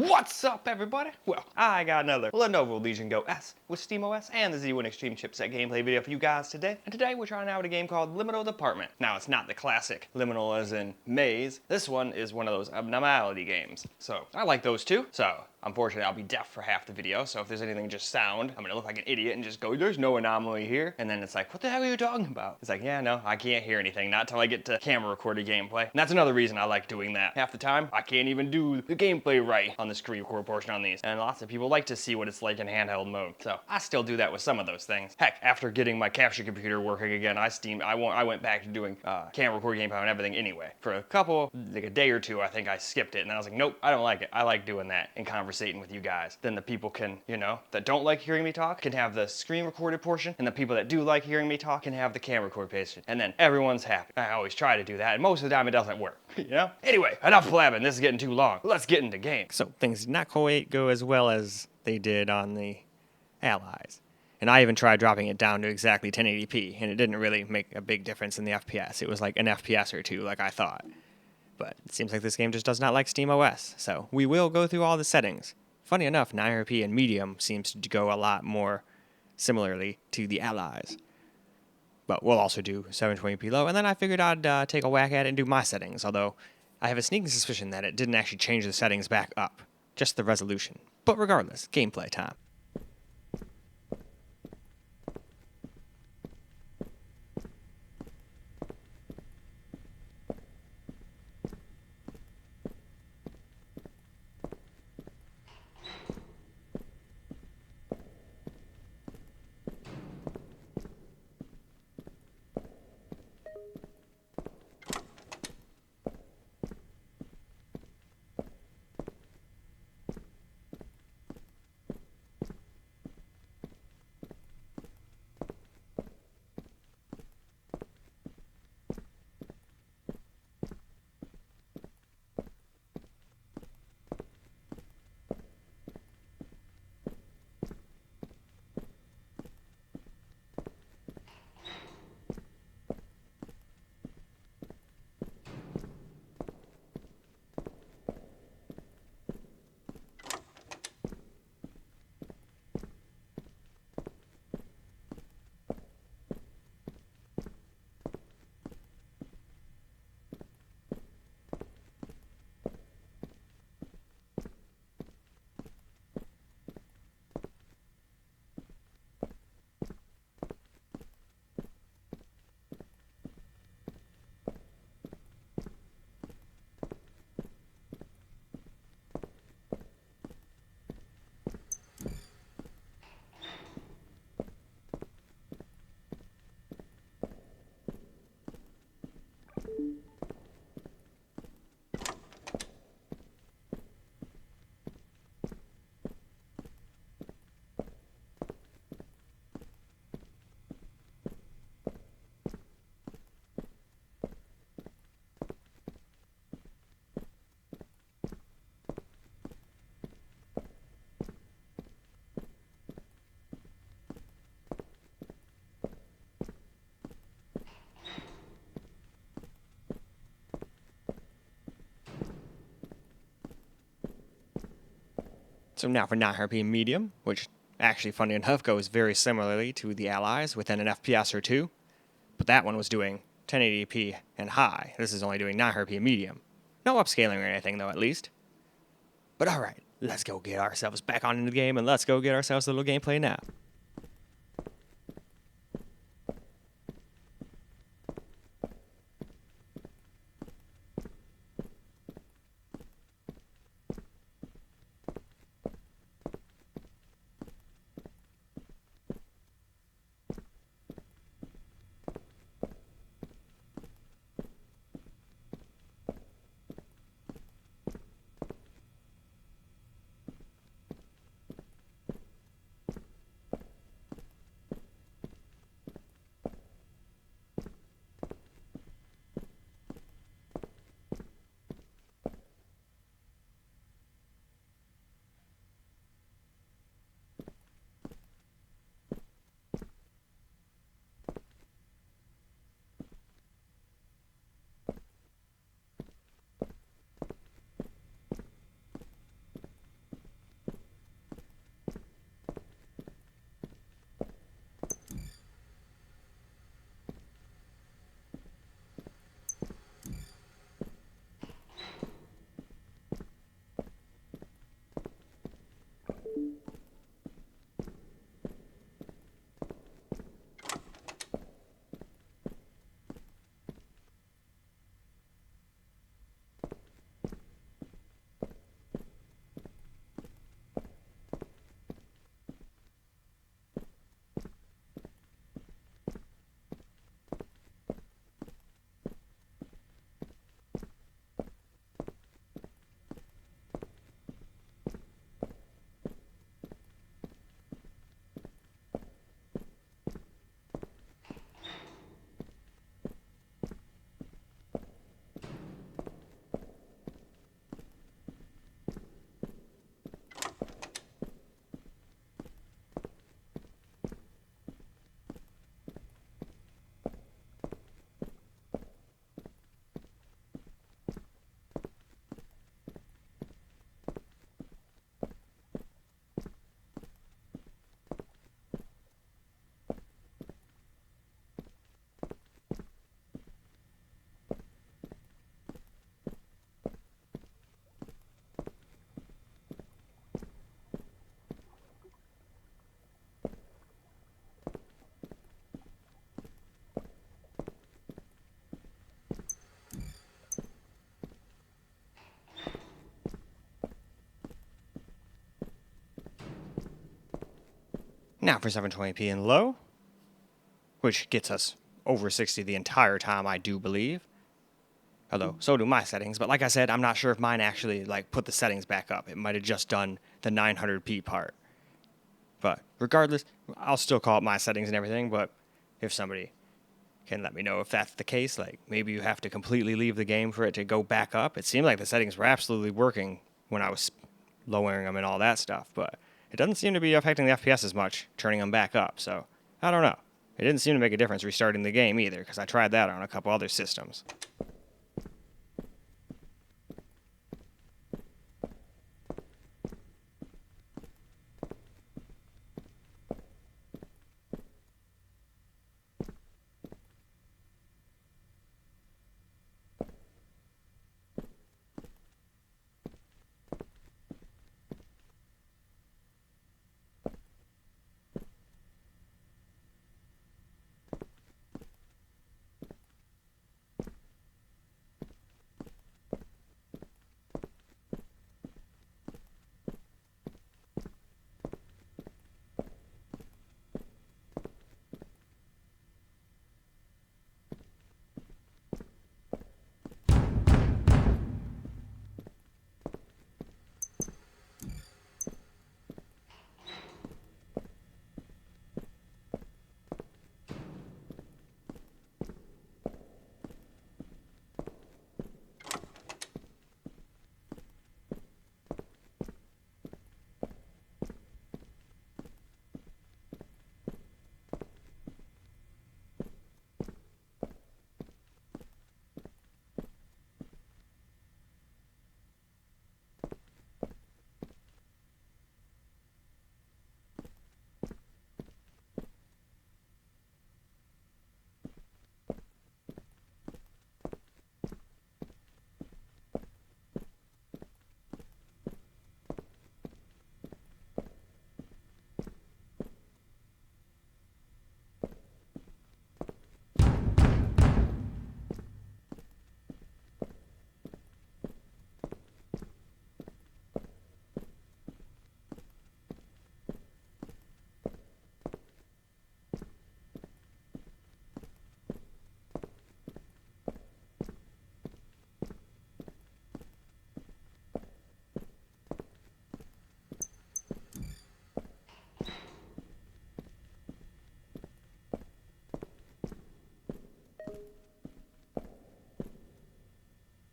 What's up, everybody? Well, I got another Lenovo Legion Go S with SteamOS and the Z1 Extreme chipset gameplay video for you guys today. And today we're trying out a game called Liminal Department. Now, it's not the classic liminal as in maze. This one is one of those abnormality games. So, I like those too. So, unfortunately, I'll be deaf for half the video, so if there's anything just sound, I'm gonna look like an idiot and just go, there's no anomaly here. And then it's like, what the hell are you talking about? It's like, yeah, no, I can't hear anything, not till I get to camera recorded gameplay. And that's another reason I like doing that. Half the time, I can't even do the gameplay right on the screen record portion on these. And lots of people like to see what it's like in handheld mode. So I still do that with some of those things. Heck, after getting my capture computer working again, I went back to doing camera recorded gameplay and everything anyway. For a couple, like a day or two, I think I skipped it. And then I was like, nope, I don't like it. I like doing that and conversating with you guys. Then the people can, that don't like hearing me talk can have the screen recorded portion, and the people that do like hearing me talk can have the camera recorded portion. And then everyone's happy. I always try to do that, and most of the time it doesn't work, Anyway, enough blabbing. This is getting too long. Let's get into games. So things did not quite go as well as they did on the Allies. And I even tried dropping it down to exactly 1080p, and it didn't really make a big difference in the FPS. It was like an FPS or two, like I thought. But it seems like this game just does not like SteamOS, so we will go through all the settings. Funny enough, 900p and medium seems to go a lot more similarly to the Allies. But we'll also do 720p low, and then I figured I'd take a whack at it and do my settings, although I have a sneaking suspicion that it didn't actually change the settings back up, just the resolution. But regardless, gameplay time. So now for 900p medium, which actually, funny enough, goes very similarly to the Allies within an FPS or two. But that one was doing 1080p and high. This is only doing 900p medium. No upscaling or anything, though, at least. But alright, let's go get ourselves back on into the game, and let's go get ourselves a little gameplay now. Now for 720p in low, which gets us over 60 the entire time, I do believe. Although, so do my settings, but like I said, I'm not sure if mine actually put the settings back up. It might have just done the 900p part. But regardless, I'll still call up my settings and everything, but if somebody can let me know if that's the case, maybe you have to completely leave the game for it to go back up. It seemed like the settings were absolutely working when I was lowering them and all that stuff, but it doesn't seem to be affecting the FPS as much, turning them back up, so I don't know. It didn't seem to make a difference restarting the game either, because I tried that on a couple other systems.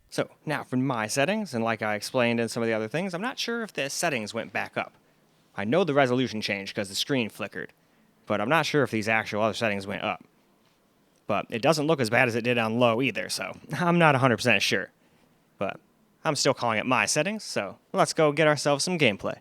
So now for my settings, and like I explained in some of the other things, I'm not sure if the settings went back up. I know the resolution changed because the screen flickered, but I'm not sure if these actual other settings went up. But it doesn't look as bad as it did on low either, so I'm not 100% sure. But I'm still calling it my settings, so let's go get ourselves some gameplay.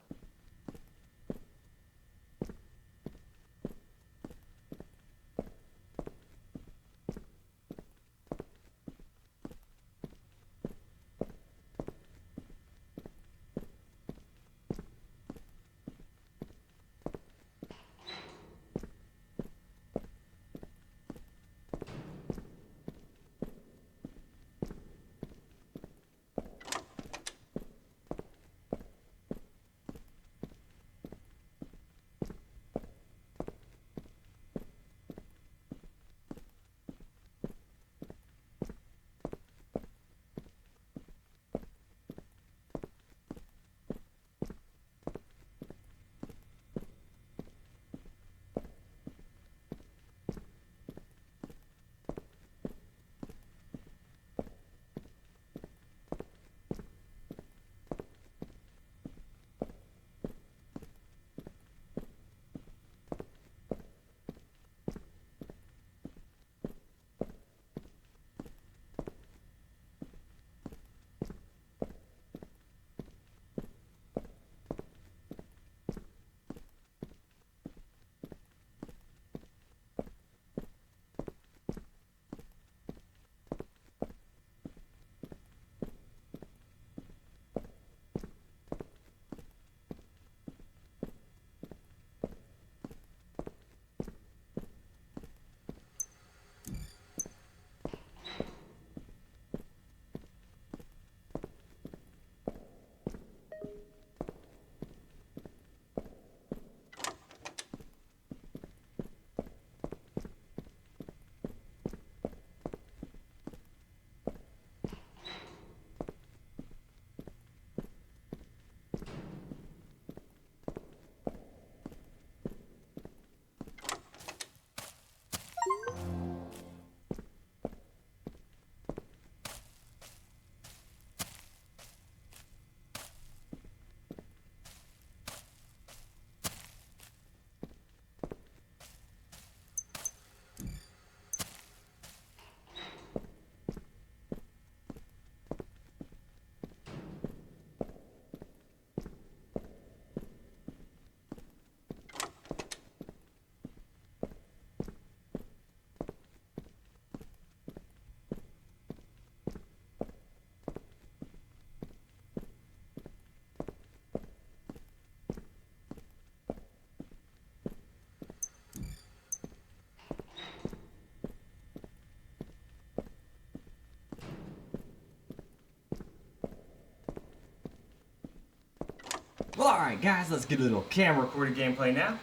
Alright guys, let's get a little camera recorded gameplay now.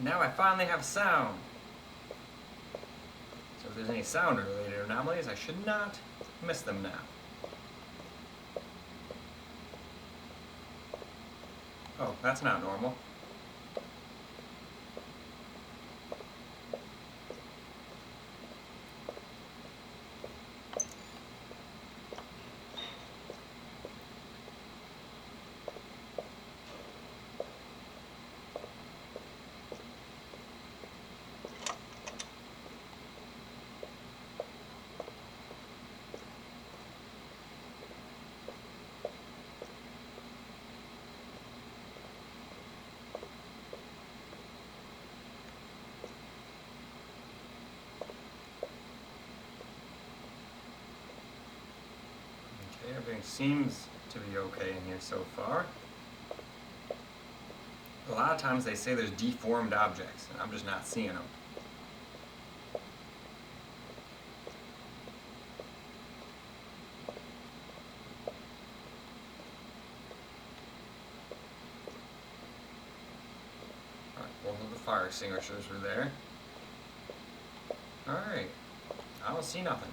Now I finally have sound. So if there's any sound related anomalies, I should not miss them now. Oh, that's not normal. Everything seems to be okay in here so far. A lot of times they say there's deformed objects, and I'm just not seeing them. Alright, both of the fire extinguishers were there. Alright, I don't see nothing.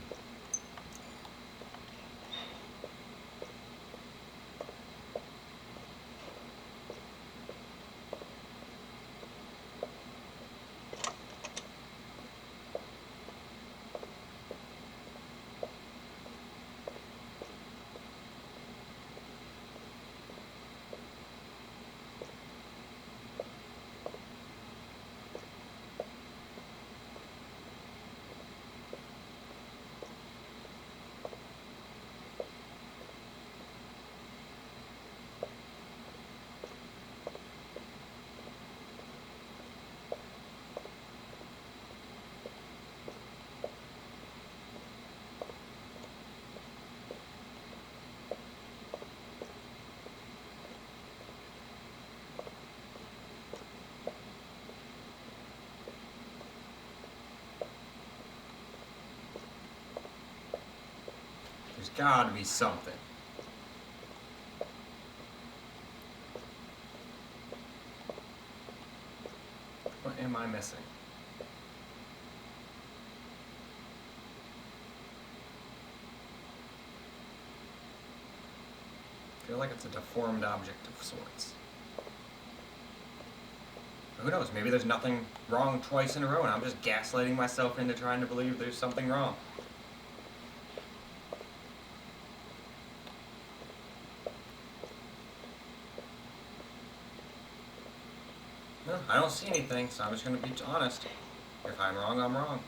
There's gotta be something. What am I missing? I feel like it's a deformed object of sorts. Who knows? Maybe there's nothing wrong twice in a row and I'm just gaslighting myself into trying to believe there's something wrong. No, I don't see anything, so I'm just going to be honest. If I'm wrong, I'm wrong.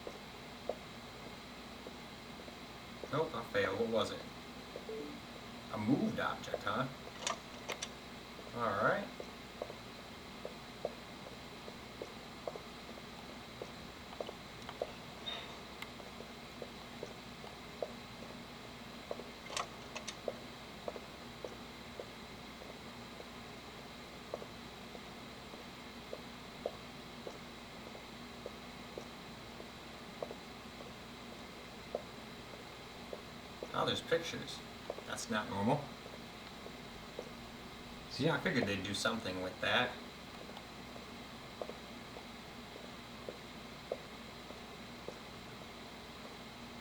Nope, I failed. What was it? A moved object, huh? Alright. Oh, there's pictures. That's not normal. So yeah, I figured they'd do something with that.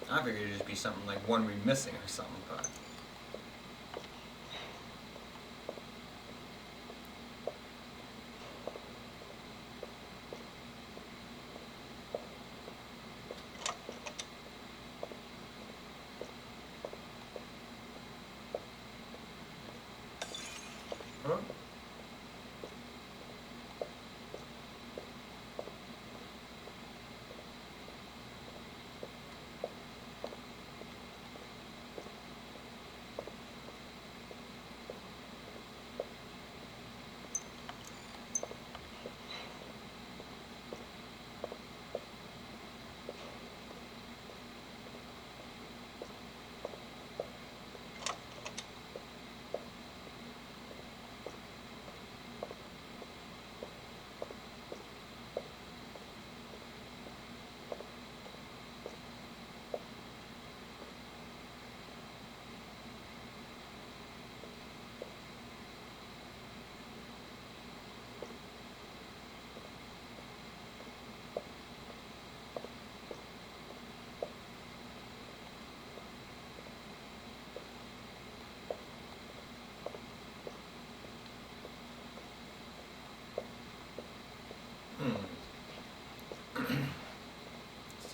I figured it'd just be something like one read missing or something, but... Huh?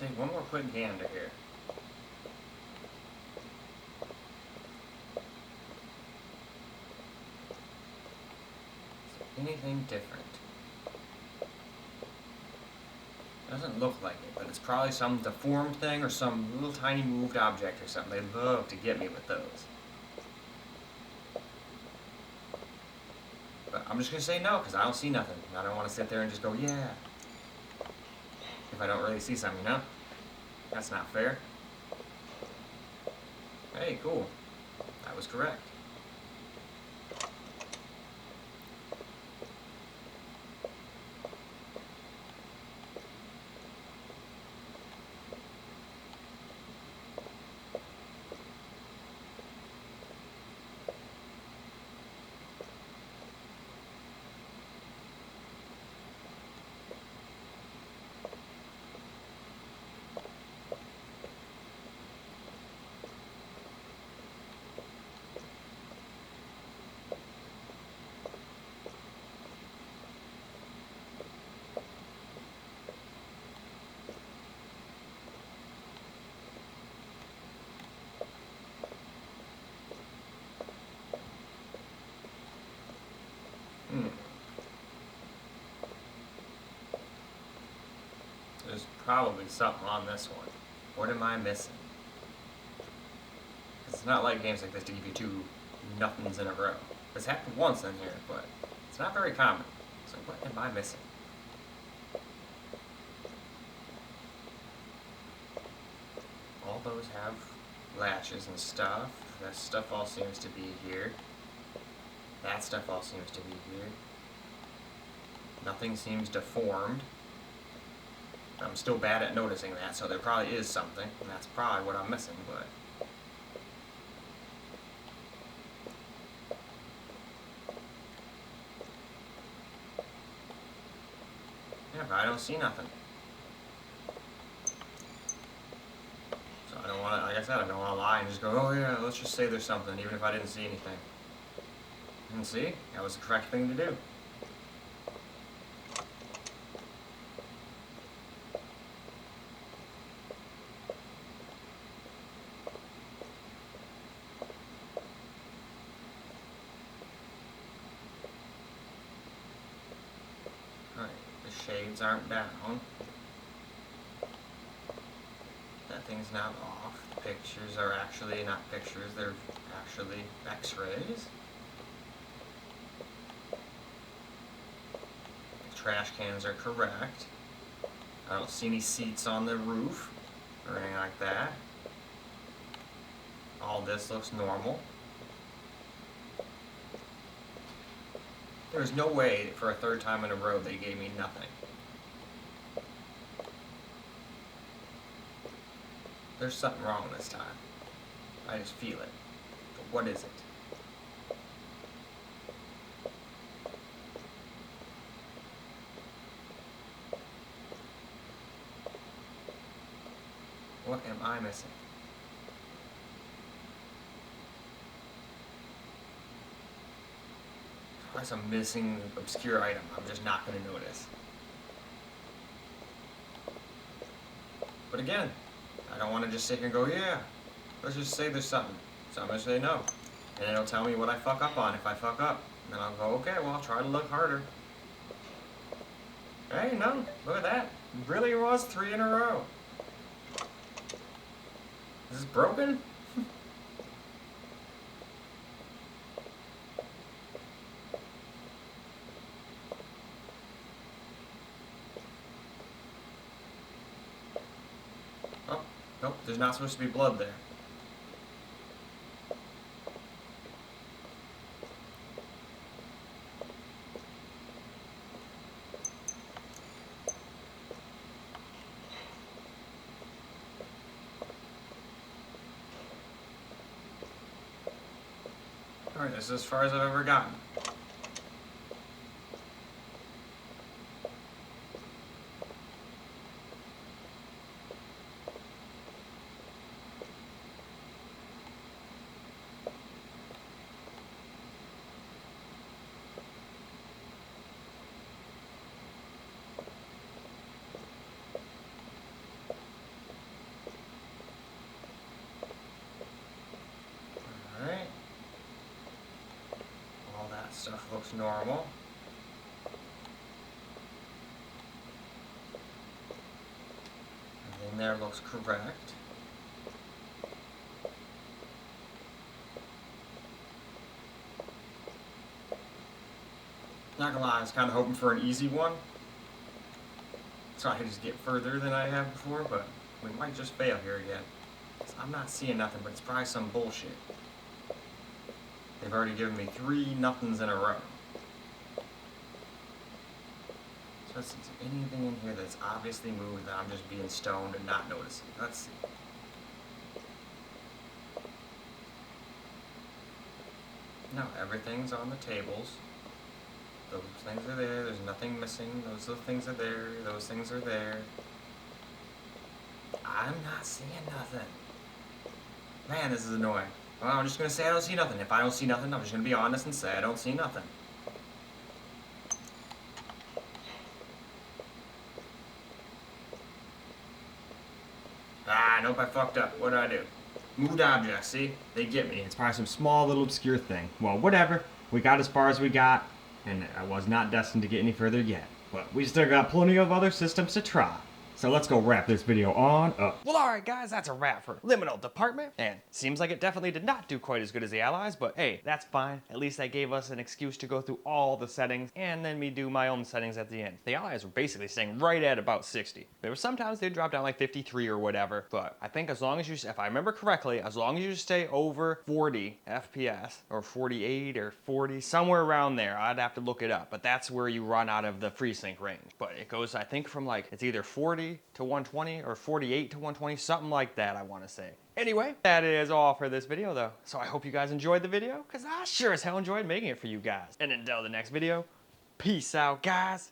take one more quick gander here. Anything different? Doesn't look like it, but it's probably some deformed thing or some little tiny moved object or something. They love to get me with those. But I'm just going to say no, because I don't see nothing. I don't want to sit there and just go, yeah. If I don't really see something, you know? That's not fair. Hey, cool. I was correct. There's probably something on this one. What am I missing? It's not like games like this to give you two nothings in a row. It's happened once in here, but it's not very common. So what am I missing? All those have latches and stuff. That stuff all seems to be here. That stuff all seems to be here. Nothing seems deformed. I'm still bad at noticing that, so there probably is something, and that's probably what I'm missing, but... yeah, but I don't see nothing. So I don't want to, like I said, I don't want to lie and just go, oh yeah, let's just say there's something, even if I didn't see anything. And see, that was the correct thing to do. Alright, the shades aren't down. That thing's not off. The pictures are actually not pictures, they're actually x-rays. The trash cans are correct. I don't see any seats on the roof or anything like that. All this looks normal. There's no way for a third time in a row they gave me nothing. There's something wrong this time. I just feel it. But what is it? What am I missing? Probably some missing obscure item I'm just not going to notice. But again, I don't want to just sit here and go, yeah, let's just say there's something. So I'm going to say no. And it'll tell me what I fuck up on if I fuck up. And then I'll go, okay, well, I'll try to look harder. Hey, no, look at that. It really was 3 in a row. Is this broken? Oh, nope, there's not supposed to be blood there. Alright, this is as far as I've ever gotten. Stuff looks normal. Everything there looks correct. Not gonna lie, I was kind of hoping for an easy one, so I could just get further than I have before, but we might just fail here again. I'm not seeing nothing, but it's probably some bullshit. They've already given me 3 nothings in a row. So let's see, is there anything in here that's obviously moved that I'm just being stoned and not noticing? Let's see. No, everything's on the tables. Those things are there, there's nothing missing, those things are there, those things are there. I'm not seeing nothing. Man, this is annoying. Well, I'm just gonna say I don't see nothing. If I don't see nothing, I'm just gonna be honest and say I don't see nothing. Ah, nope, I fucked up. What did I do? Moved objects, see? They get me. It's probably some small little obscure thing. Well, whatever. We got as far as we got, and I was not destined to get any further yet. But we still got plenty of other systems to try. So let's go wrap this video on up. Well, alright guys, that's a wrap for Liminal Department. And seems like it definitely did not do quite as good as the Allies, but hey, that's fine. At least that gave us an excuse to go through all the settings and then me do my own settings at the end. The Allies were basically staying right at about 60. There were sometimes they'd drop down like 53 or whatever, but I think as long as you, if I remember correctly, as long as you stay over 40 FPS, or 48 or 40, somewhere around there, I'd have to look it up, but that's where you run out of the FreeSync range. But it goes, I think, from like, it's either 40 to 120 or 48 to 120, something like that, I want to say. Anyway, that is all for this video though. So I hope you guys enjoyed the video, because I sure as hell enjoyed making it for you guys. And until the next video, peace out guys.